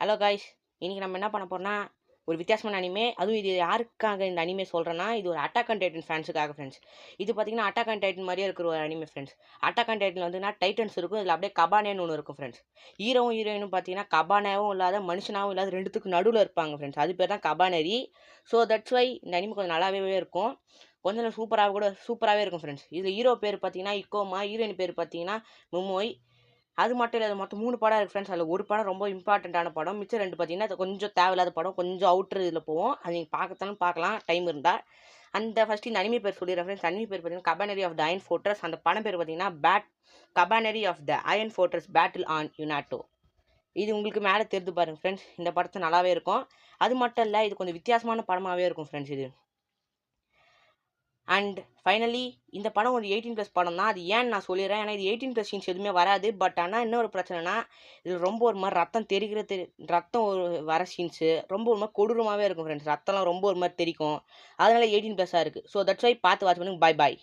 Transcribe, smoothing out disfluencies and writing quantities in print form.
Hello guys, இன்னைக்கு நம்ம என்ன பண்ண போறோம்னா ஒரு வித்தியாசமான அனிமே. அதுவும் இது யாருக்காக இந்த அனிமே சொல்கிறேன்னா, இது ஒரு அட்டாக் ஆன் டைட்டன் ஃபேன்ஸுக்காக ஃப்ரெண்ட்ஸ். இது பார்த்தீங்கன்னா அட்டாக் ஆன் டைட்டன் மாதிரியே இருக்கிற ஒரு anime friends. Attack on Titan வந்துன்னா டைட்டன்ஸ் இருக்கும், இதில் அப்படியே கபானேன்னு ஒன்று இருக்கும் ஃப்ரெண்ட்ஸ். ஹீரோவும் ஹீரோயினும் பார்த்தீங்கன்னா கபானாவும் இல்லாத மனுஷனாகவும் இல்லாத ரெண்டுத்துக்கு நடுவில் இருப்பாங்க ஃப்ரெண்ட்ஸ். அது பேர் தான் கபானரி. ஸோ தட்ஸ் வை இந்த அனிமே கொஞ்சம் நல்லாவே இருக்கும், கொஞ்சம் சூப்பராகவே இருக்கும் ஃப்ரெண்ட்ஸ். இதில் ஹீரோ பேர் பார்த்தீங்கன்னா இக்கோமா, ஹீரோயின் பேர் பார்த்தீங்கன்னா முமோய். அது மட்டும் இல்லை, அது மொத்தம் 3 படம் இருக்குது ஃப்ரெண்ட்ஸ். அதில் ஒரு படம் ரொம்ப இம்பார்ட்டண்ட்டான படம், மிச்சம் 2 பார்த்தீங்கன்னா அது கொஞ்சம் தேவையில்லாத படம், கொஞ்சம் அவுட்ரு இதில் போவோம். அது நீங்கள் பார்க்கத்தாலும் பார்க்கலாம் டைம் இருந்தால். அந்த ஃபஸ்ட்டு இந்த அனிமே பேர் சொல்லிடுறேன் ஃப்ரெண்ட்ஸ். அனிமே பேர் பார்த்தீங்கன்னா Kabaneri of the Iron Fortress. அந்த படம் பேர் பார்த்தீங்கன்னா Kabaneri of the Iron Fortress Battle on Unato. இது உங்களுக்கு மேலே தெரிந்து பாருங்கள் ஃப்ரெண்ட்ஸ். இந்த படத்தை நல்லாவே இருக்கும். அது மட்டும் இல்லை, இது கொஞ்சம் வித்தியாசமான படமாகவே இருக்கும் ஃப்ரெண்ட்ஸ் இது. அண்ட் ஃபைனலி இந்த படம் ஒரு 18+ படம் தான். அது ஏன்னு நான் சொல்லிடுறேன், ஏன்னா இது 18+ சீன்ஸ் எதுவுமே வராது. பட் ஆனால் இன்னொரு பிரச்சனைனா, இது ரொம்ப ஒரு மாதிரி ரத்தம் ஒரு வர சீன்ஸு ரொம்ப ஒரு மாதிரி கொடூரமாகவே இருக்கும் ஃப்ரெண்ட்ஸ். ரத்தம்லாம் ரொம்ப ஒரு மாதிரி தெரிக்கும். அதனால 18+ஆக இருக்குது. ஸோ தட்ஸ் வை பார்த்து வாட்ச் பண்ணுங்க. பாய் பாய்.